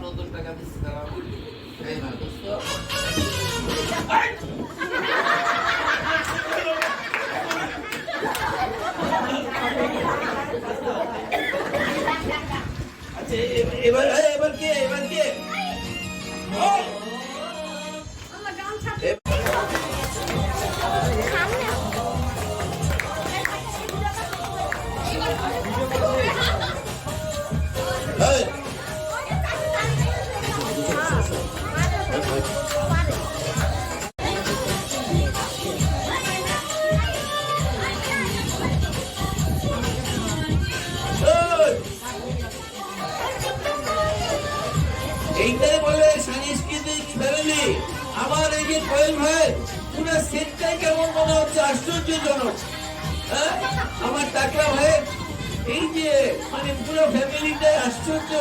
নতুন টাকা দিচ্ছি দাঁড়াও। এই না দোস্ত। আচ্ছা এবার এবার কে এবার কে এইটাই বলে সাংস্কৃতিক ফ্যামিলি। আমার এই যে কোয়েল ভাই পুরো সেটটাই কেমন মনে হচ্ছে, আশ্চর্যজনক। হ্যাঁ আমার টাকলা ভাই এই যে মানে পুরো ফ্যামিলিটাই আশ্চর্য।